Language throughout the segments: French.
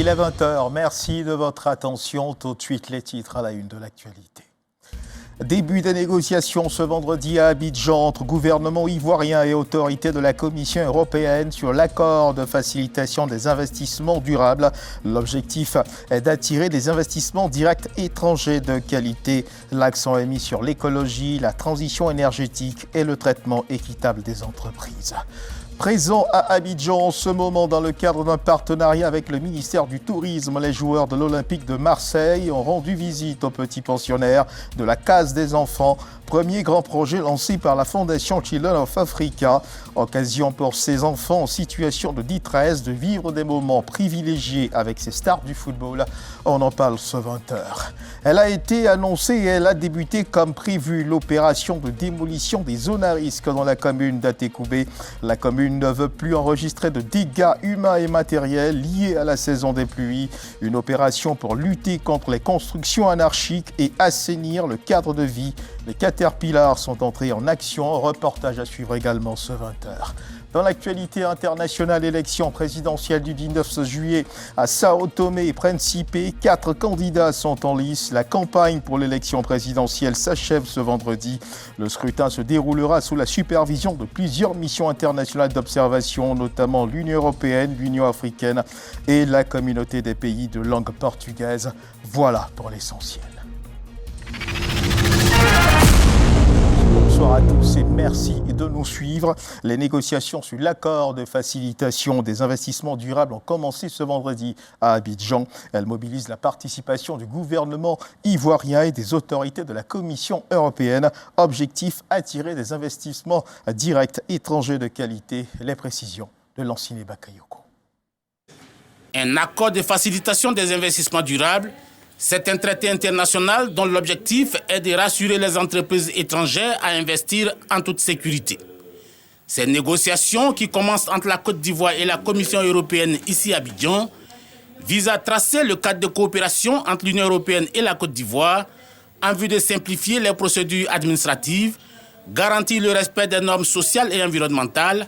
Il est 20h. Merci de votre attention. Tout de suite, les titres à la une de l'actualité. Début des négociations ce vendredi à Abidjan entre gouvernement ivoirien et autorités de la Commission européenne sur l'accord de facilitation des investissements durables. L'objectif est d'attirer des investissements directs étrangers de qualité. L'accent est mis sur l'écologie, la transition énergétique et le traitement équitable des entreprises. Présent à Abidjan en ce moment dans le cadre d'un partenariat avec le ministère du Tourisme, les joueurs de l'Olympique de Marseille ont rendu visite aux petits pensionnaires de la Case des Enfants, premier grand projet lancé par la Fondation Children of Africa. Occasion pour ces enfants en situation de détresse de vivre des moments privilégiés avec ces stars du football. On en parle ce 20h. Elle a été annoncée et elle a débuté comme prévu l'opération de démolition des zones à risque dans la commune d'Atekoubé. La commune ne veut plus enregistrer de dégâts humains et matériels liés à la saison des pluies. Une opération pour lutter contre les constructions anarchiques et assainir le cadre de vie. Les Caterpillars sont entrés en action. Reportage à suivre également ce 20h. Dans l'actualité internationale, élection présidentielle du 19 juillet à Sao Tomé et Principe, 4 candidats sont en lice. La campagne pour l'élection présidentielle s'achève ce vendredi. Le scrutin se déroulera sous la supervision de plusieurs missions internationales d'observation, notamment l'Union européenne, l'Union africaine et la communauté des pays de langue portugaise. Voilà pour l'essentiel. Bonsoir à tous et merci de nous suivre. Les négociations sur l'accord de facilitation des investissements durables ont commencé ce vendredi à Abidjan. Elles mobilisent la participation du gouvernement ivoirien et des autorités de la Commission européenne. Objectif, attirer des investissements directs étrangers de qualité. Les précisions de Lanciné Bakayoko. Un accord de facilitation des investissements durables, c'est un traité international dont l'objectif est de rassurer les entreprises étrangères à investir en toute sécurité. Ces négociations, qui commencent entre la Côte d'Ivoire et la Commission européenne ici à Abidjan, visent à tracer le cadre de coopération entre l'Union européenne et la Côte d'Ivoire en vue de simplifier les procédures administratives, garantir le respect des normes sociales et environnementales,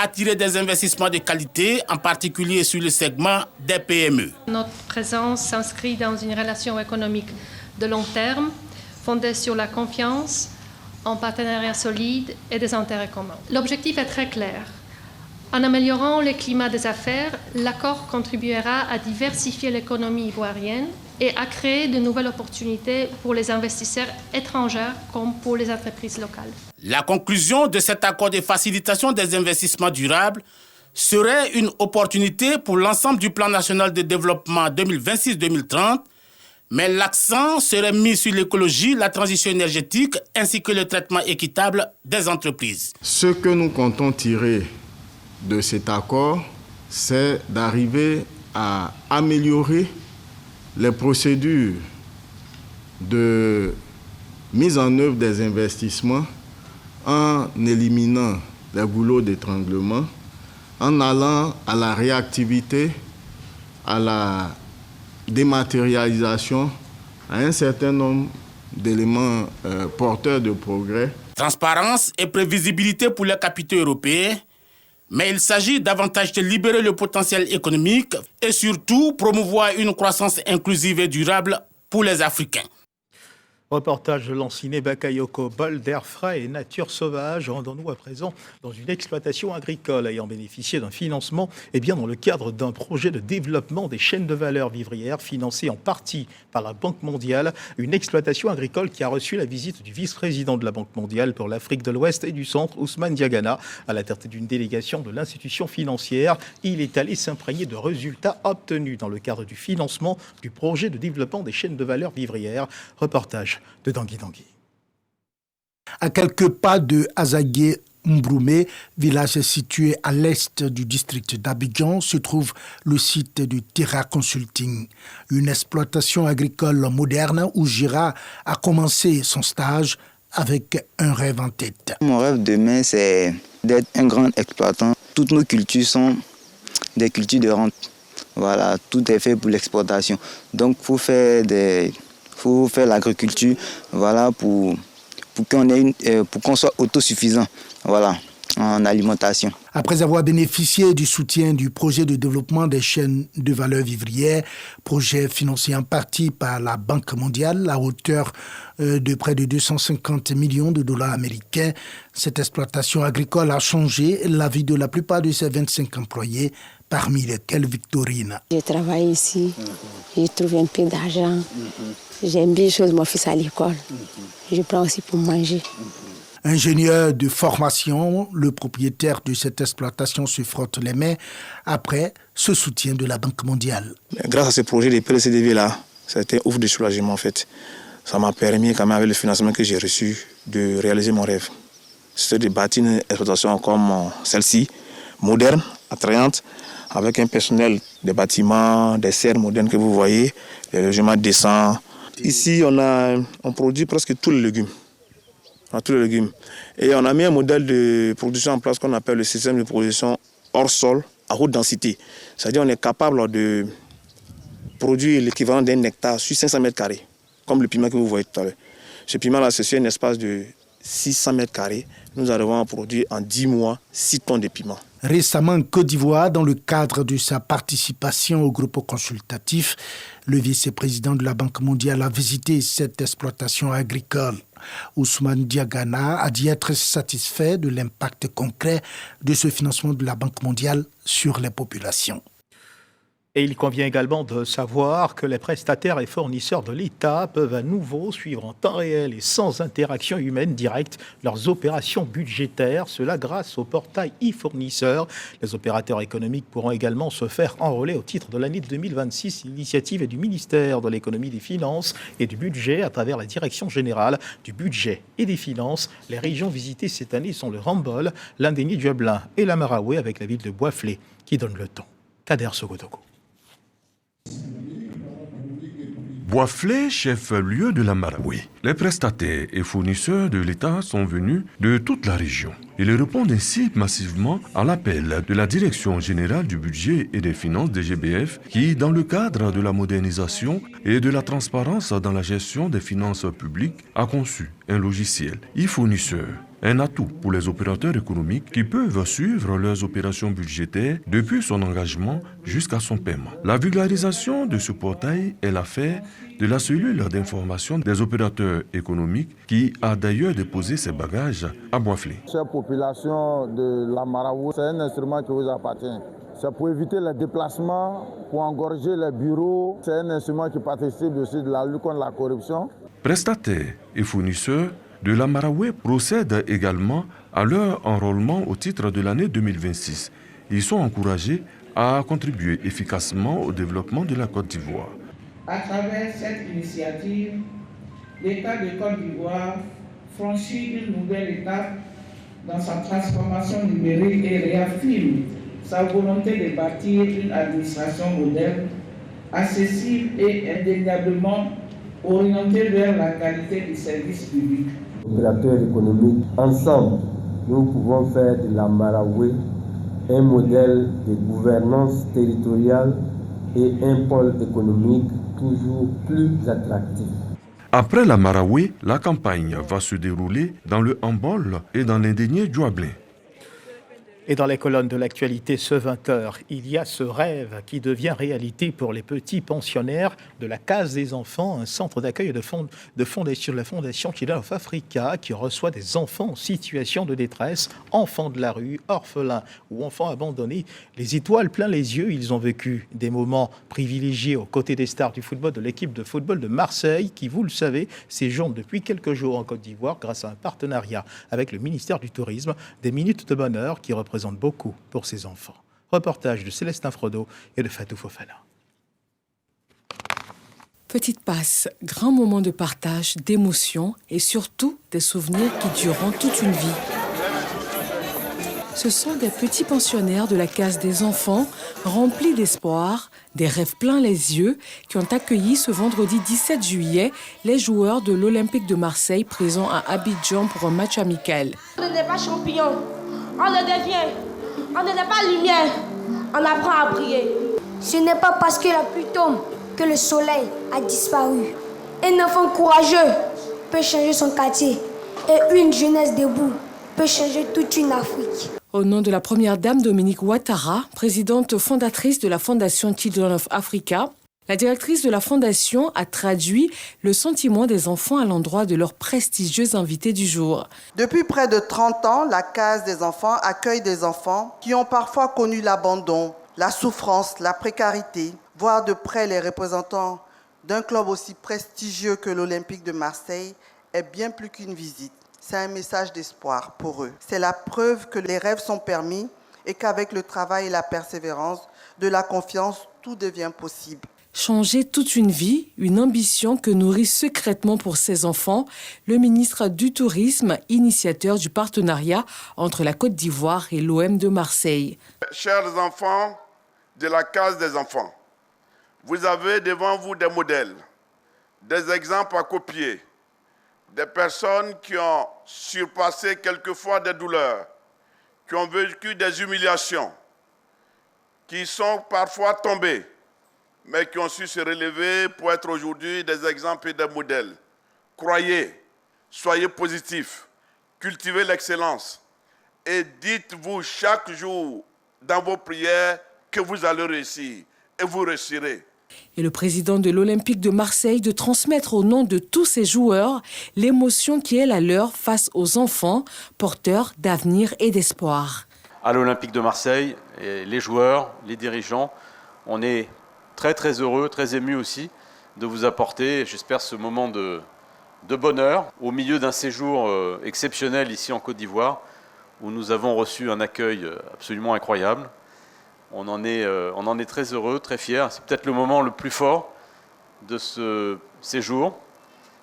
attirer des investissements de qualité, en particulier sur le segment des PME. Notre présence s'inscrit dans une relation économique de long terme, fondée sur la confiance, un partenariat solide et des intérêts communs. L'objectif est très clair. En améliorant le climat des affaires, l'accord contribuera à diversifier l'économie ivoirienne et à créer de nouvelles opportunités pour les investisseurs étrangers comme pour les entreprises locales. La conclusion de cet accord de facilitation des investissements durables serait une opportunité pour l'ensemble du plan national de développement 2026-2030, mais l'accent serait mis sur l'écologie, la transition énergétique ainsi que le traitement équitable des entreprises. Ce que nous comptons tirer de cet accord, c'est d'arriver à améliorer les procédures de mise en œuvre des investissements en éliminant les goulots d'étranglement, en allant à la réactivité, à la dématérialisation, à un certain nombre d'éléments porteurs de progrès. Transparence et prévisibilité pour les capitaux européens, mais il s'agit davantage de libérer le potentiel économique et surtout promouvoir une croissance inclusive et durable pour les Africains. Reportage de Lanciné Bakayoko, bol d'air frais et nature sauvage. Rendons-nous à présent dans une exploitation agricole ayant bénéficié d'un financement dans le cadre d'un projet de développement des chaînes de valeur vivrières financé en partie par la Banque mondiale. Une exploitation agricole qui a reçu la visite du vice-président de la Banque mondiale pour l'Afrique de l'Ouest et du Centre, Ousmane Diagana, à la tête d'une délégation de l'institution financière. Il est allé s'imprégner de résultats obtenus dans le cadre du financement du projet de développement des chaînes de valeur vivrières. Reportage de Dangui Dangui. À quelques pas de Azagué Mbroumé, village situé à l'est du district d'Abidjan, se trouve le site du Terra Consulting, une exploitation agricole moderne où Gira a commencé son stage avec un rêve en tête. Mon rêve demain, c'est d'être un grand exploitant. Toutes nos cultures sont des cultures de rente. Voilà, tout est fait pour l'exportation. Donc, il faut faire l'agriculture, voilà, pour qu'on soit autosuffisant, voilà, en alimentation. Après avoir bénéficié du soutien du projet de développement des chaînes de valeur vivrière, projet financé en partie par la Banque mondiale à hauteur de près de 250 millions de dollars américains, cette exploitation agricole a changé la vie de la plupart de ses 25 employés, parmi lesquels Victorine. Je travaille ici, j'ai trouvé un peu d'argent, j'aime bien les choses, mon fils à l'école, je prends aussi pour manger. Ingénieur de formation, le propriétaire de cette exploitation se frotte les mains après ce soutien de la Banque mondiale. Grâce à ce projet de PLCDV-là, c'était un ouf de soulagement en fait. Ça m'a permis quand même avec le financement que j'ai reçu de réaliser mon rêve. C'était de bâtir une exploitation comme celle-ci, moderne, attrayante, avec un personnel des bâtiments, des serres modernes que vous voyez, des logements décents. Ici, on produit presque tous les légumes. Et on a mis un modèle de production en place qu'on appelle le système de production hors sol à haute densité. C'est-à-dire qu'on est capable de produire l'équivalent d'un hectare sur 500 mètres carrés, comme le piment que vous voyez tout à l'heure. Ce piment-là, c'est sur un espace de 600 mètres carrés. Nous arrivons à produire en 10 mois 6 tonnes de piment. Récemment en Côte d'Ivoire, dans le cadre de sa participation au groupe consultatif, le vice-président de la Banque mondiale a visité cette exploitation agricole. Ousmane Diagana a dit être satisfait de l'impact concret de ce financement de la Banque mondiale sur les populations. Et il convient également de savoir que les prestataires et fournisseurs de l'État peuvent à nouveau suivre en temps réel et sans interaction humaine directe leurs opérations budgétaires, cela grâce au portail e-fournisseur. Les opérateurs économiques pourront également se faire enrôler au titre de l'année 2026. L'initiative est du ministère de l'Économie, des Finances et du Budget à travers la Direction générale du Budget et des Finances. Les régions visitées cette année sont le Rambol, l'Indéni-Dublin et la Maraoué avec la ville de Boisflé qui donne le ton. Kader Sogodogo. Boisflé, chef-lieu de la Maraoué. Les prestataires et fournisseurs de l'État sont venus de toute la région. Ils répondent ainsi massivement à l'appel de la Direction générale du Budget et des Finances DGBF qui, dans le cadre de la modernisation et de la transparence dans la gestion des finances publiques, a conçu un logiciel e-fournisseur. Un atout pour les opérateurs économiques qui peuvent suivre leurs opérations budgétaires depuis son engagement jusqu'à son paiement. La vulgarisation de ce portail est l'affaire de la cellule d'information des opérateurs économiques qui a d'ailleurs déposé ses bagages à Boisflé. Chère population de la Maraoué, c'est un instrument qui vous appartient. C'est pour éviter les déplacements, pour engorger les bureaux. C'est un instrument qui participe aussi de la lutte contre la corruption. Prestataires et fournisseurs de la Maraoué procèdent également à leur enrôlement au titre de l'année 2026. Ils sont encouragés à contribuer efficacement au développement de la Côte d'Ivoire. À travers cette initiative, l'État de Côte d'Ivoire franchit une nouvelle étape dans sa transformation numérique et réaffirme sa volonté de bâtir une administration moderne, accessible et indéniablement orientée vers la qualité du service public. Opérateurs économiques, ensemble, nous pouvons faire de la Maraoué un modèle de gouvernance territoriale et un pôle économique toujours plus attractif. Après la Maraoué, la campagne va se dérouler dans le Hambol et dans l'Indéni-Dublin. Et dans les colonnes de l'actualité ce 20h, il y a ce rêve qui devient réalité pour les petits pensionnaires de la Case des Enfants, un centre d'accueil de la Fondation Children of Africa qui reçoit des enfants en situation de détresse, enfants de la rue, orphelins ou enfants abandonnés. Les étoiles plein les yeux, ils ont vécu des moments privilégiés aux côtés des stars du football de l'équipe de football de Marseille qui, vous le savez, séjourne depuis quelques jours en Côte d'Ivoire grâce à un partenariat avec le ministère du Tourisme, des minutes de bonheur qui représentent beaucoup pour ces enfants. Reportage de Célestin Frodo et de Fatou Fofana. Petite passe, grand moment de partage, d'émotion et surtout des souvenirs qui dureront toute une vie. Ce sont des petits pensionnaires de la Case des Enfants, remplis d'espoir, des rêves pleins les yeux, qui ont accueilli ce vendredi 17 juillet les joueurs de l'Olympique de Marseille présents à Abidjan pour un match amical. On n'est pas champion. On le devient. On n'est pas lumière. On apprend à briller. Ce n'est pas parce que la pluie tombe que le soleil a disparu. Un enfant courageux peut changer son quartier et une jeunesse debout peut changer toute une Afrique. Au nom de la première dame Dominique Ouattara, présidente fondatrice de la Fondation Children of Africa, la directrice de la Fondation a traduit le sentiment des enfants à l'endroit de leurs prestigieux invités du jour. Depuis près de 30 ans, la Case des enfants accueille des enfants qui ont parfois connu l'abandon, la souffrance, la précarité, voir de près les représentants d'un club aussi prestigieux que l'Olympique de Marseille est bien plus qu'une visite. C'est un message d'espoir pour eux. C'est la preuve que les rêves sont permis et qu'avec le travail et la persévérance, de la confiance, tout devient possible. Changer toute une vie, une ambition que nourrit secrètement pour ses enfants le ministre du Tourisme, initiateur du partenariat entre la Côte d'Ivoire et l'OM de Marseille. Chers enfants de la Case des enfants, vous avez devant vous des modèles, des exemples à copier, des personnes qui ont surpassé quelquefois des douleurs, qui ont vécu des humiliations, qui sont parfois tombées, mais qui ont su se relever pour être aujourd'hui des exemples et des modèles. Croyez, soyez positifs, cultivez l'excellence et dites-vous chaque jour dans vos prières que vous allez réussir et vous réussirez. Et le président de l'Olympique de Marseille de transmettre au nom de tous ses joueurs l'émotion qui est la leur face aux enfants, porteurs d'avenir et d'espoir. À l'Olympique de Marseille, les joueurs, les dirigeants, on est très heureux, très ému aussi de vous apporter, j'espère, ce moment de bonheur au milieu d'un séjour exceptionnel ici en Côte d'Ivoire où nous avons reçu un accueil absolument incroyable. On en est très heureux, très fiers. C'est peut-être le moment le plus fort de ce séjour,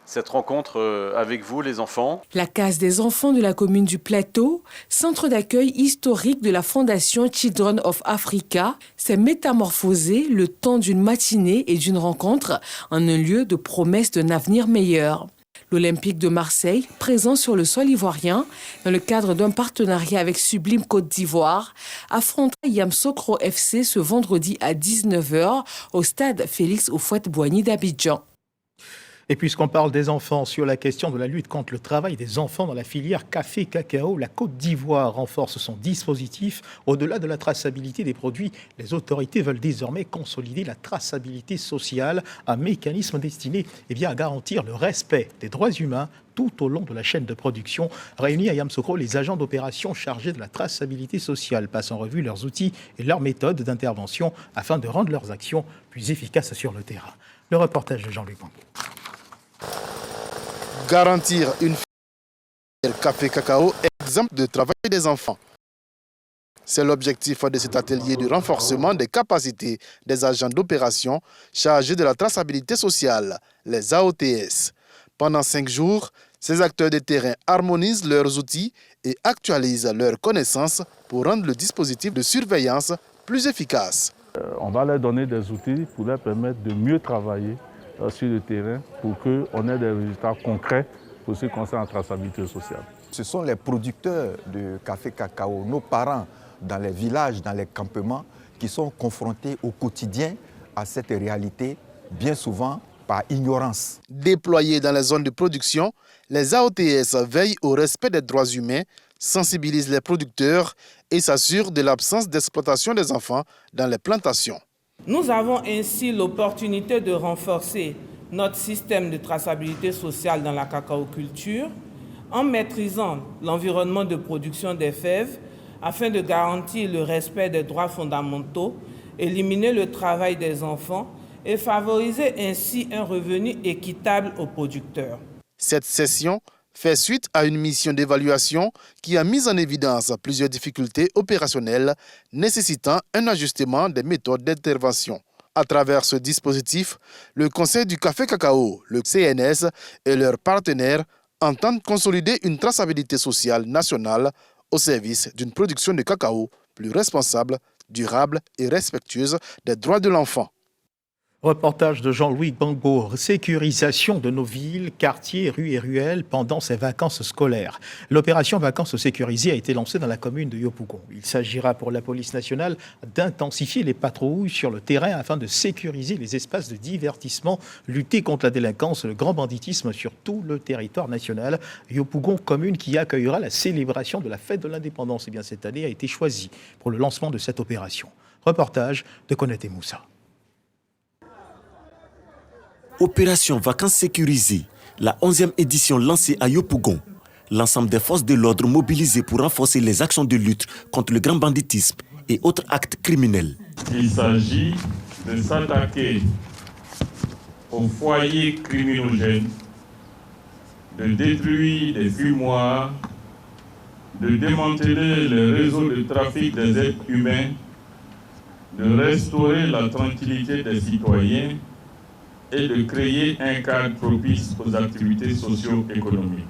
cette rencontre avec vous, les enfants. La Case des enfants de la commune du Plateau, centre d'accueil historique de la Fondation Children of Africa, s'est métamorphosée le temps d'une matinée et d'une rencontre en un lieu de promesse d'un avenir meilleur. L'Olympique de Marseille, présent sur le sol ivoirien, dans le cadre d'un partenariat avec Sublime Côte d'Ivoire, affrontera Yamoussoukro FC ce vendredi à 19h au stade Félix Houphouët-Boigny d'Abidjan. Et puisqu'on parle des enfants, sur la question de la lutte contre le travail des enfants dans la filière café-cacao, la Côte d'Ivoire renforce son dispositif. Au-delà de la traçabilité des produits, les autorités veulent désormais consolider la traçabilité sociale, un mécanisme destiné à garantir le respect des droits humains tout au long de la chaîne de production. Réunis à Yamoussoukro, les agents d'opération chargés de la traçabilité sociale passent en revue leurs outils et leurs méthodes d'intervention afin de rendre leurs actions plus efficaces sur le terrain. Le reportage de Jean-Luc Bambou. Garantir une filière café-cacao exempte de travail des enfants. C'est l'objectif de cet atelier de renforcement des capacités des agents d'opération chargés de la traçabilité sociale, les AOTS. Pendant 5 jours, ces acteurs de terrain harmonisent leurs outils et actualisent leurs connaissances pour rendre le dispositif de surveillance plus efficace. On va leur donner des outils pour leur permettre de mieux travailler sur le terrain pour qu'on ait des résultats concrets pour ce qui concerne la traçabilité sociale. Ce sont les producteurs de café-cacao, nos parents dans les villages, dans les campements, qui sont confrontés au quotidien à cette réalité, bien souvent par ignorance. Déployés dans les zones de production, les AOTS veillent au respect des droits humains, sensibilisent les producteurs et s'assurent de l'absence d'exploitation des enfants dans les plantations. Nous avons ainsi l'opportunité de renforcer notre système de traçabilité sociale dans la cacaoculture en maîtrisant l'environnement de production des fèves afin de garantir le respect des droits fondamentaux, éliminer le travail des enfants et favoriser ainsi un revenu équitable aux producteurs. Cette session fait suite à une mission d'évaluation qui a mis en évidence plusieurs difficultés opérationnelles nécessitant un ajustement des méthodes d'intervention. À travers ce dispositif, le Conseil du café-cacao, le CNS et leurs partenaires entendent consolider une traçabilité sociale nationale au service d'une production de cacao plus responsable, durable et respectueuse des droits de l'enfant. Reportage de Jean-Louis Gbangbo, sécurisation de nos villes, quartiers, rues et ruelles pendant ces vacances scolaires. L'opération Vacances sécurisées a été lancée dans la commune de Yopougon. Il s'agira pour la police nationale d'intensifier les patrouilles sur le terrain afin de sécuriser les espaces de divertissement, lutter contre la délinquance et le grand banditisme sur tout le territoire national. Yopougon, commune qui accueillera la célébration de la fête de l'indépendance, cette année a été choisie pour le lancement de cette opération. Reportage de Konaté Moussa. Opération Vacances sécurisées, la 11e édition lancée à Yopougon. L'ensemble des forces de l'ordre mobilisées pour renforcer les actions de lutte contre le grand banditisme et autres actes criminels. Il s'agit de s'attaquer aux foyers criminogènes, de détruire les fumoirs, de démanteler les réseaux de trafic des êtres humains, de restaurer la tranquillité des citoyens et de créer un cadre propice aux activités socio-économiques.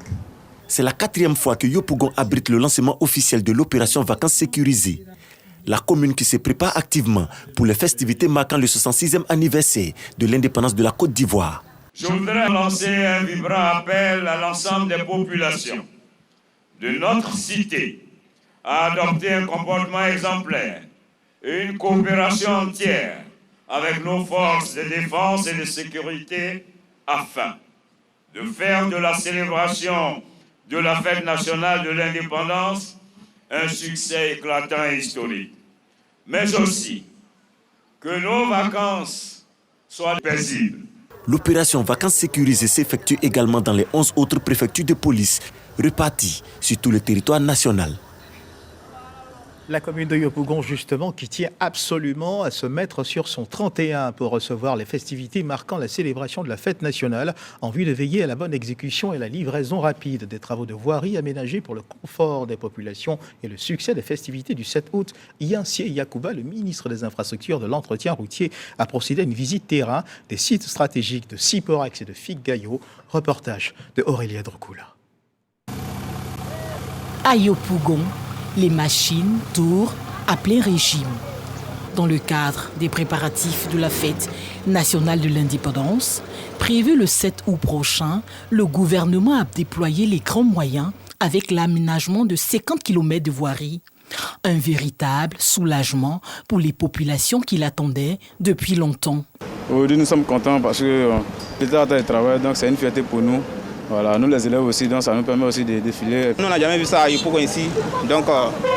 C'est la 4e fois que Yopougon abrite le lancement officiel de l'opération Vacances sécurisées. La commune qui se prépare activement pour les festivités marquant le 66e anniversaire de l'indépendance de la Côte d'Ivoire. Je voudrais lancer un vibrant appel à l'ensemble des populations de notre cité à adopter un comportement exemplaire et une coopération entière avec nos forces de défense et de sécurité afin de faire de la célébration de la fête nationale de l'indépendance un succès éclatant et historique, mais aussi que nos vacances soient paisibles. L'opération Vacances sécurisées s'effectue également dans les 11 autres préfectures de police réparties sur tout le territoire national. La commune de Yopougon, justement, qui tient absolument à se mettre sur son 31 pour recevoir les festivités marquant la célébration de la fête nationale en vue de veiller à la bonne exécution et la livraison rapide des travaux de voirie aménagés pour le confort des populations et le succès des festivités du 7 août. Yansié Yakouba, le ministre des Infrastructures de l'entretien routier, a procédé à une visite terrain des sites stratégiques de Siporex et de Figuegayo. Reportage de Aurélia Drokoula. À Yopougon, les machines tournent à plein régime. Dans le cadre des préparatifs de la fête nationale de l'indépendance, prévue le 7 août prochain, le gouvernement a déployé les grands moyens avec l'aménagement de 50 km de voirie. Un véritable soulagement pour les populations qui l'attendaient depuis longtemps. Aujourd'hui, nous sommes contents parce que l'État a travaillé, donc c'est une fierté pour nous. Voilà, nous les élèves aussi, donc ça nous permet aussi de défiler. Nous, on n'a jamais vu ça à Yopougon ici, donc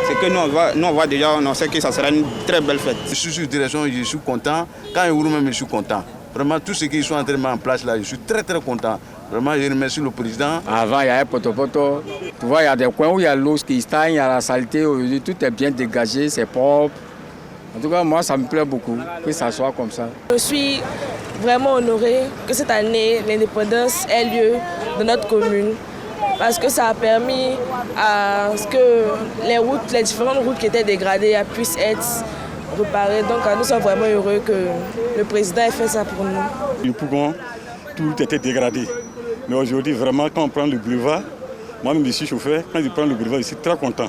c'est que nous on voit déjà, on sait que ça sera une très belle fête. Je suis sur direction, je suis content. Quand il roule même, je suis content. Vraiment, tout ce qu'ils sont en train de mettre en place là, je suis très très content. Vraiment, je remercie le président. Avant, il y avait poto-poto. Tu vois, il y a des coins où il y a l'eau qui stagne, il y a la saleté. Aujourd'hui, tout est bien dégagé, c'est propre. En tout cas, moi, ça me plaît beaucoup que ça soit comme ça. Je suis vraiment honorée que cette année, l'indépendance ait lieu dans notre commune parce que ça a permis à ce que les différentes routes qui étaient dégradées puissent être réparées. Donc nous sommes vraiment heureux que le président ait fait ça pour nous. Yopougon, tout était dégradé. Mais aujourd'hui, vraiment, quand on prend le boulevard, moi-même je suis chauffeur, quand je prends le boulevard, je suis très content.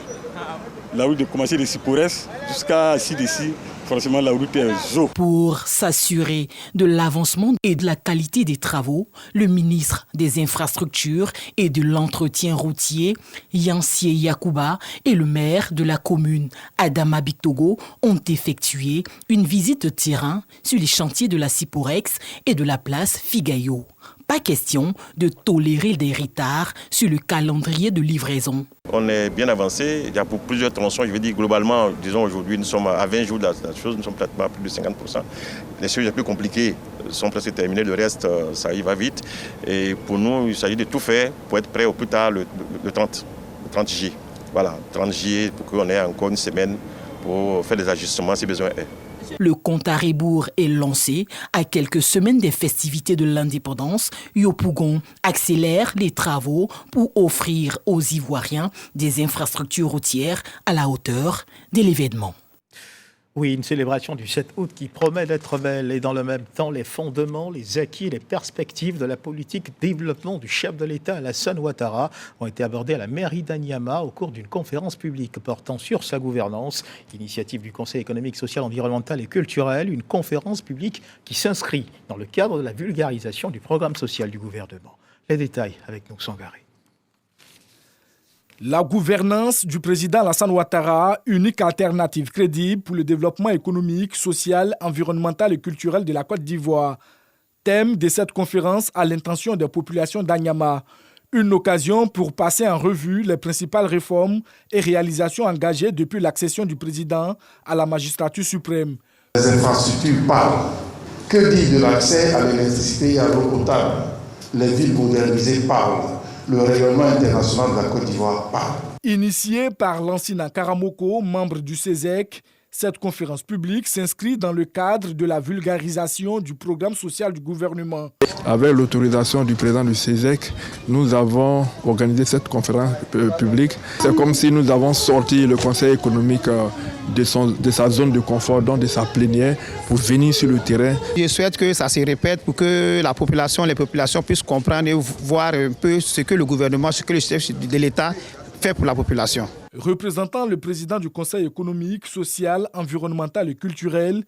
La route de commencer de Siporex jusqu'à ici, franchement, la route est zo. Pour s'assurer de l'avancement et de la qualité des travaux, le ministre des Infrastructures et de l'entretien routier, Yansié Yakouba, et le maire de la commune, Adama Bictogo, ont effectué une visite de terrain sur les chantiers de la Siporex et de la place Figuegayo. Pas question de tolérer des retards sur le calendrier de livraison. On est bien avancé, il y a pour plusieurs tronçons, je veux dire globalement, disons aujourd'hui nous sommes à 20 jours de la chose, nous sommes pratiquement à plus de 50%. Les choses les plus compliquées sont presque terminées, le reste ça y va vite. Et pour nous, il s'agit de tout faire pour être prêt au plus tard le 30 juillet. Voilà, 30 juillet pour qu'on ait encore une semaine pour faire des ajustements si besoin est. Le compte à rebours est lancé. À quelques semaines des festivités de l'indépendance, Yopougon accélère les travaux pour offrir aux Ivoiriens des infrastructures routières à la hauteur de l'événement. Oui, une célébration du 7 août qui promet d'être belle et dans le même temps les fondements, les acquis et les perspectives de la politique de développement du chef de l'État Alassane Ouattara ont été abordés à la mairie d'Anyama au cours d'une conférence publique portant sur sa gouvernance. Initiative du Conseil économique, social, environnemental et culturel, une conférence publique qui s'inscrit dans le cadre de la vulgarisation du programme social du gouvernement. Les détails avec nous, Sangaré. La gouvernance du président Alassane Ouattara, unique alternative crédible pour le développement économique, social, environnemental et culturel de la Côte d'Ivoire. Thème de cette conférence à l'intention des populations d'Anyama. Une occasion pour passer en revue les principales réformes et réalisations engagées depuis l'accession du président à la magistrature suprême. Les infrastructures parlent. Que dire de l'accès à l'électricité et à l'eau potable? Les villes modernisées parlent. Le rayonnement international de la Côte d'Ivoire parle. Initiée par Lansina Karamoko, membre du CESEC, cette conférence publique s'inscrit dans le cadre de la vulgarisation du programme social du gouvernement. Avec l'autorisation du président du CESEC, nous avons organisé cette conférence publique. C'est comme si nous avons sorti le Conseil économique de sa zone de confort, donc de sa plénière, pour venir sur le terrain. Je souhaite que ça se répète pour que les populations puissent comprendre et voir un peu ce que le gouvernement, ce que le chef de l'État fait pour la population. Représentant le président du Conseil économique, social, environnemental et culturel,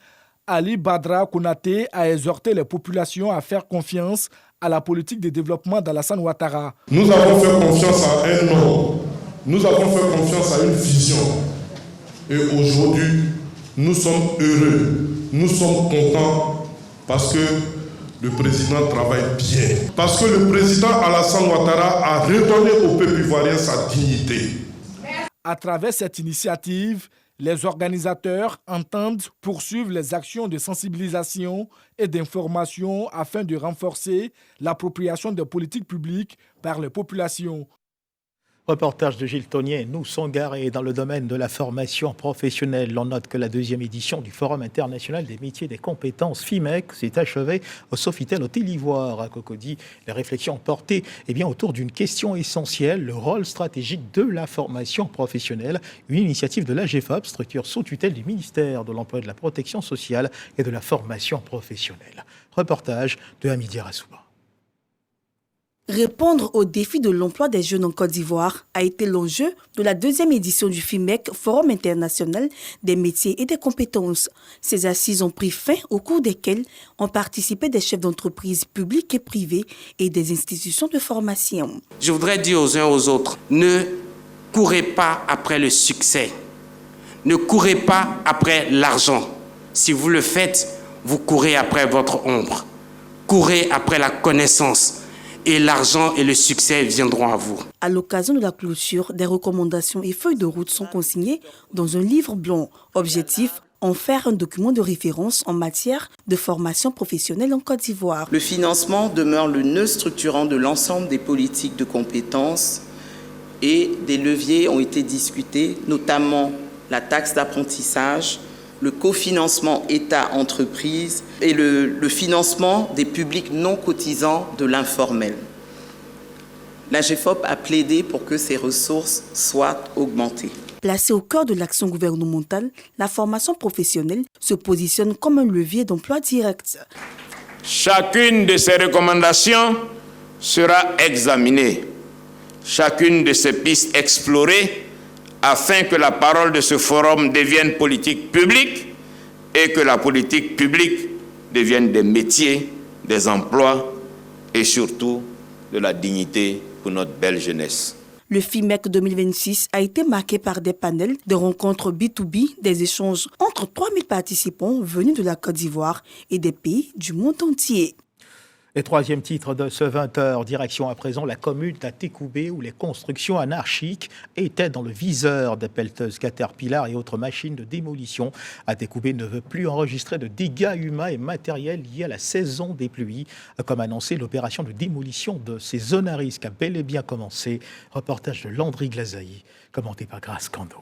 Ali Badra Konaté a exhorté les populations à faire confiance à la politique de développement d'Alassane Ouattara. Nous avons fait confiance à un homme, nous avons fait confiance à une vision. Et aujourd'hui, nous sommes heureux, nous sommes contents parce que le président travaille bien. Parce que le président Alassane Ouattara a redonné au peuple ivoirien sa dignité. À travers cette initiative, les organisateurs entendent poursuivre les actions de sensibilisation et d'information afin de renforcer l'appropriation des politiques publiques par les populations. Reportage de Gilles Tonnier, nous Sangaré. Dans le domaine de la formation professionnelle, on note que la 2e édition du Forum international des métiers et des compétences FIMEC s'est achevée au Sofitel Hôtel Ivoire à Cocody. Les réflexions portaient autour d'une question essentielle, le rôle stratégique de la formation professionnelle, une initiative de l'AGFOP, structure sous tutelle du ministère de l'Emploi et de la Protection sociale et de la formation professionnelle. Reportage de Hamidi Rassouba. Répondre aux défis de l'emploi des jeunes en Côte d'Ivoire a été l'enjeu de la 2e édition du FIMEC, Forum international des métiers et des compétences. Ces assises ont pris fin au cours desquelles ont participé des chefs d'entreprise publics et privés et des institutions de formation. Je voudrais dire aux uns aux autres, ne courez pas après le succès, ne courez pas après l'argent. Si vous le faites, vous courez après votre ombre. Courez après la connaissance. Et l'argent et le succès viendront à vous. À l'occasion de la clôture, des recommandations et feuilles de route sont consignées dans un livre blanc. Objectif, en faire un document de référence en matière de formation professionnelle en Côte d'Ivoire. Le financement demeure le nœud structurant de l'ensemble des politiques de compétences et des leviers ont été discutés, notamment la taxe d'apprentissage, le cofinancement État-entreprise et le financement des publics non cotisants de l'informel. L'AGFOP a plaidé pour que ces ressources soient augmentées. Placée au cœur de l'action gouvernementale, la formation professionnelle se positionne comme un levier d'emploi direct. Chacune de ces recommandations sera examinée, chacune de ces pistes explorées, afin que la parole de ce forum devienne politique publique et que la politique publique devienne des métiers, des emplois et surtout de la dignité pour notre belle jeunesse. Le FIMEC 2026 a été marqué par des panels, des rencontres B2B, des échanges entre 3000 participants venus de la Côte d'Ivoire et des pays du monde entier. Et 3e titre de ce 20h, direction à présent la commune d'Atekoubé où les constructions anarchiques étaient dans le viseur des pelleteuses Caterpillar et autres machines de démolition. Atekoubé ne veut plus enregistrer de dégâts humains et matériels liés à la saison des pluies. Comme annoncé, l'opération de démolition de ces zones à risque a bel et bien commencé. Reportage de Landry Glazaï, commenté par Grace Kando.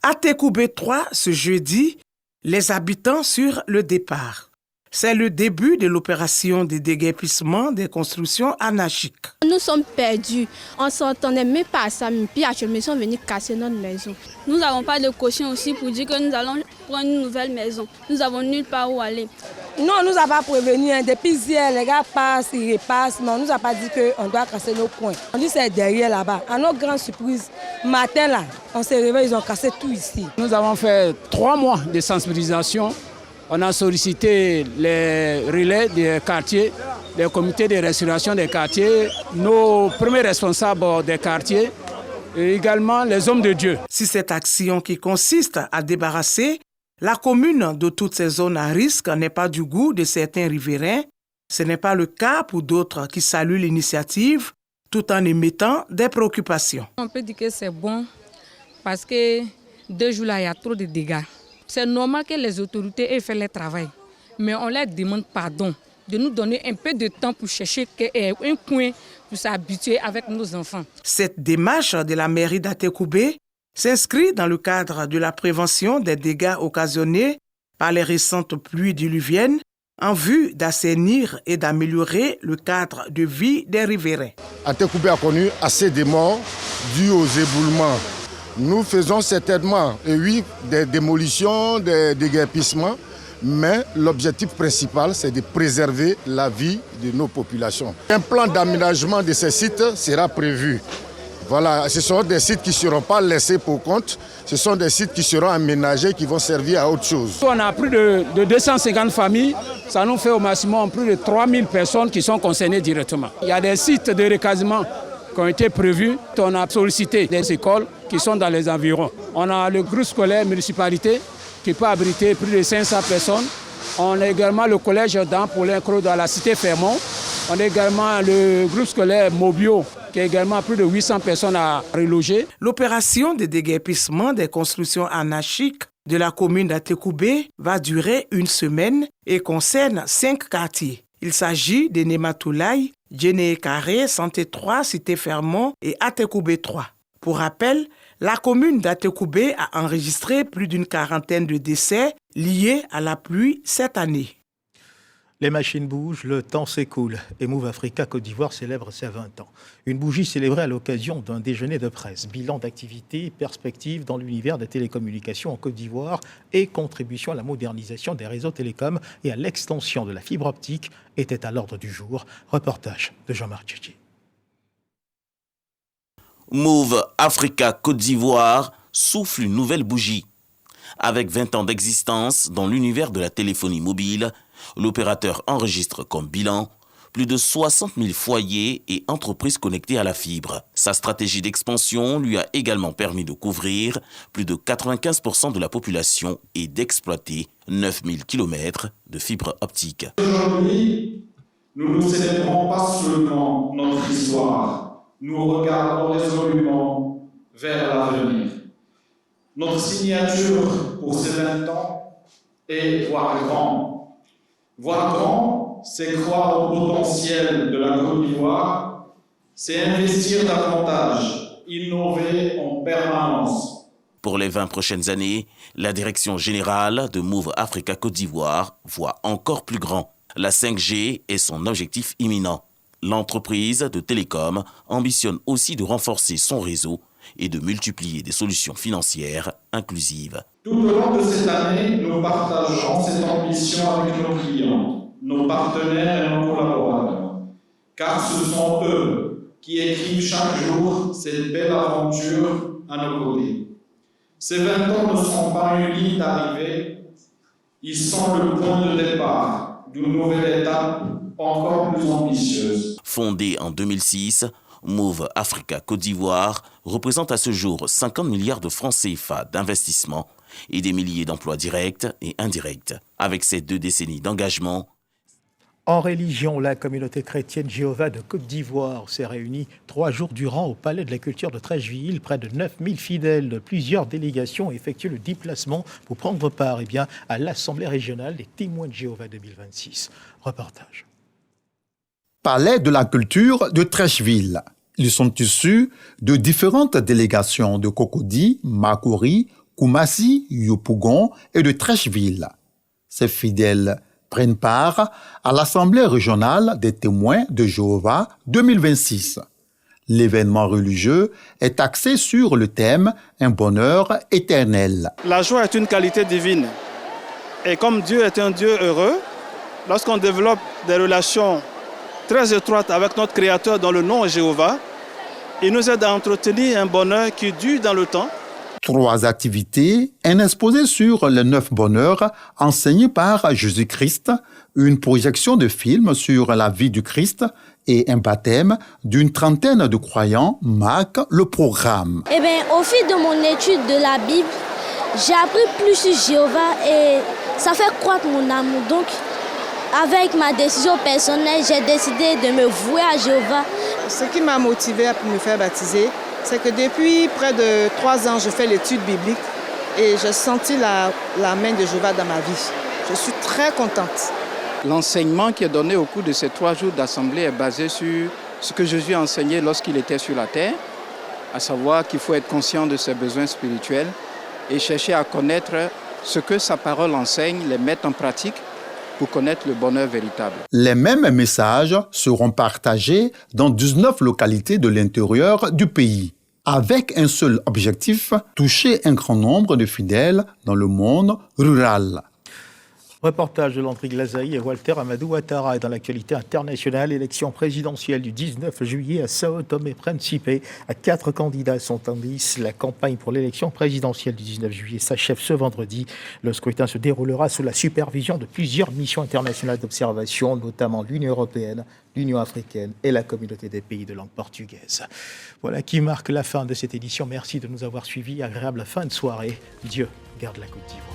Atekoubé 3, ce jeudi, les habitants sur le départ. C'est le début de l'opération de déguerpissement des constructions anarchiques. Nous sommes perdus. On ne s'entendait même pas à ça. Puis actuellement, ils sont venus casser notre maison. Nous n'avons pas de caution aussi pour dire que nous allons prendre une nouvelle maison. Nous n'avons nulle part où aller. Non, on ne nous a pas prévenu. Depuis hier, les gars passent, ils repassent, mais on ne nous a pas dit qu'on doit casser nos coins. On dit que c'est derrière là-bas. À notre grande surprise, matin là, on s'est réveillé, ils ont cassé tout ici. Nous avons fait 3 mois de sensibilisation. On a sollicité les relais des quartiers, les comités de restauration des quartiers, nos premiers responsables des quartiers et également les hommes de Dieu. Si cette action qui consiste à débarrasser la commune de toutes ces zones à risque n'est pas du goût de certains riverains, ce n'est pas le cas pour d'autres qui saluent l'initiative tout en émettant des préoccupations. On peut dire que c'est bon parce que 2 jours là, il y a trop de dégâts. C'est normal que les autorités aient fait leur travail, mais on leur demande pardon de nous donner un peu de temps pour chercher un coin pour s'habituer avec nos enfants. Cette démarche de la mairie d'Atekoubé s'inscrit dans le cadre de la prévention des dégâts occasionnés par les récentes pluies diluviennes en vue d'assainir et d'améliorer le cadre de vie des riverains. Atekoubé a connu assez de morts dus aux éboulements. Nous faisons certainement, des démolitions, des déguerpissements, mais l'objectif principal, c'est de préserver la vie de nos populations. Un plan d'aménagement de ces sites sera prévu. Voilà, ce sont des sites qui ne seront pas laissés pour compte, ce sont des sites qui seront aménagés, qui vont servir à autre chose. On a plus de 250 familles, ça nous fait au maximum plus de 3000 personnes qui sont concernées directement. Il y a des sites de recasement qui ont été prévus. On a sollicité des écoles qui sont dans les environs. On a le groupe scolaire municipalité qui peut abriter plus de 500 personnes. On a également le collège d'Ampolin-Cros dans la cité Fermont. On a également le groupe scolaire Mobio qui a également plus de 800 personnes à reloger. L'opération de déguerpissement des constructions anarchiques de la commune d'Atekoubé va durer 1 semaine et concerne 5 quartiers. Il s'agit de Nematoulaye, Djéné Carré, Santé 3, Cité Fermont et Atekoubé 3. Pour rappel, la commune d'Atekoubé a enregistré plus d'une 40aine de décès liés à la pluie cette année. Les machines bougent, le temps s'écoule et Move Africa Côte d'Ivoire célèbre ses 20 ans. Une bougie célébrée à l'occasion d'un déjeuner de presse, bilan d'activités, perspectives dans l'univers des télécommunications en Côte d'Ivoire et contribution à la modernisation des réseaux télécoms et à l'extension de la fibre optique était à l'ordre du jour. Reportage de Jean-Marc Tchétchi. Move Africa Côte d'Ivoire souffle une nouvelle bougie. Avec 20 ans d'existence dans l'univers de la téléphonie mobile, l'opérateur enregistre comme bilan plus de 60 000 foyers et entreprises connectées à la fibre. Sa stratégie d'expansion lui a également permis de couvrir plus de 95% de la population et d'exploiter 9 000 km de fibre optique. Aujourd'hui, nous ne célébrons pas seulement notre histoire, nous regardons résolument vers l'avenir. Notre signature pour ces 20 ans est voir grand. Voir grand, c'est croire au potentiel de la Côte d'Ivoire, c'est investir davantage, innover en permanence. Pour les 20 prochaines années, la direction générale de Move Africa Côte d'Ivoire voit encore plus grand. La 5G est son objectif imminent. L'entreprise de télécom ambitionne aussi de renforcer son réseau et de multiplier des solutions financières inclusives. Tout au long de cette année, nous partagerons cette ambition avec nos clients, nos partenaires et nos collaborateurs, car ce sont eux qui écrivent chaque jour cette belle aventure à nos côtés. Ces 20 ans ne sont pas une ligne d'arrivée, ils sont le point de départ d'une nouvelle étape encore plus ambitieuse. Fondée en 2006, Move Africa Côte d'Ivoire représente à ce jour 50 milliards de francs CFA d'investissement et des milliers d'emplois directs et indirects. Avec ces 2 décennies d'engagement, en religion, la communauté chrétienne Jéhovah de Côte d'Ivoire s'est réunie 3 jours durant au Palais de la Culture de Treichville. Près de 9000 fidèles de plusieurs délégations ont effectué le déplacement pour prendre part à l'Assemblée régionale des témoins de Jéhovah 2026. Reportage. Palais de la Culture de Treichville. Ils sont issus de différentes délégations de Cocody, Makori, Koumassi, Yopougon et de Treichville. Ces fidèles prennent part à l'Assemblée régionale des témoins de Jéhovah 2026. L'événement religieux est axé sur le thème « Un bonheur éternel ». La joie est une qualité divine. Et comme Dieu est un Dieu heureux, lorsqu'on développe des relations très étroites avec notre Créateur dont le nom est Jéhovah, il nous aide à entretenir un bonheur qui dure dans le temps. 3 activités, un exposé sur les 9 bonheurs enseignés par Jésus-Christ, une projection de film sur la vie du Christ et un baptême d'une trentaine de croyants marquent le programme. Au fil de mon étude de la Bible, j'ai appris plus sur Jéhovah et ça fait croître mon amour. Donc, avec ma décision personnelle, j'ai décidé de me vouer à Jéhovah. Ce qui m'a motivée à me faire baptiser, c'est que depuis près de 3 ans, je fais l'étude biblique et j'ai senti la main de Jéhovah dans ma vie. Je suis très contente. L'enseignement qui est donné au cours de ces 3 jours d'assemblée est basé sur ce que Jésus a enseigné lorsqu'il était sur la terre, à savoir qu'il faut être conscient de ses besoins spirituels et chercher à connaître ce que sa parole enseigne, les mettre en pratique pour connaître le bonheur véritable. Les mêmes messages seront partagés dans 19 localités de l'intérieur du pays, avec un seul objectif, toucher un grand nombre de fidèles dans le monde rural. Reportage de Landry Glazaï et Walter Amadou Ouattara. Et dans l'actualité internationale, élection présidentielle du 19 juillet à Sao Tomé-Principe. 4 candidats sont en lice. La campagne pour l'élection présidentielle du 19 juillet s'achève ce vendredi. Le scrutin se déroulera sous la supervision de plusieurs missions internationales d'observation, notamment l'Union européenne, l'Union africaine et la communauté des pays de langue portugaise. Voilà qui marque la fin de cette édition. Merci de nous avoir suivis. Agréable fin de soirée. Dieu garde la Côte d'Ivoire.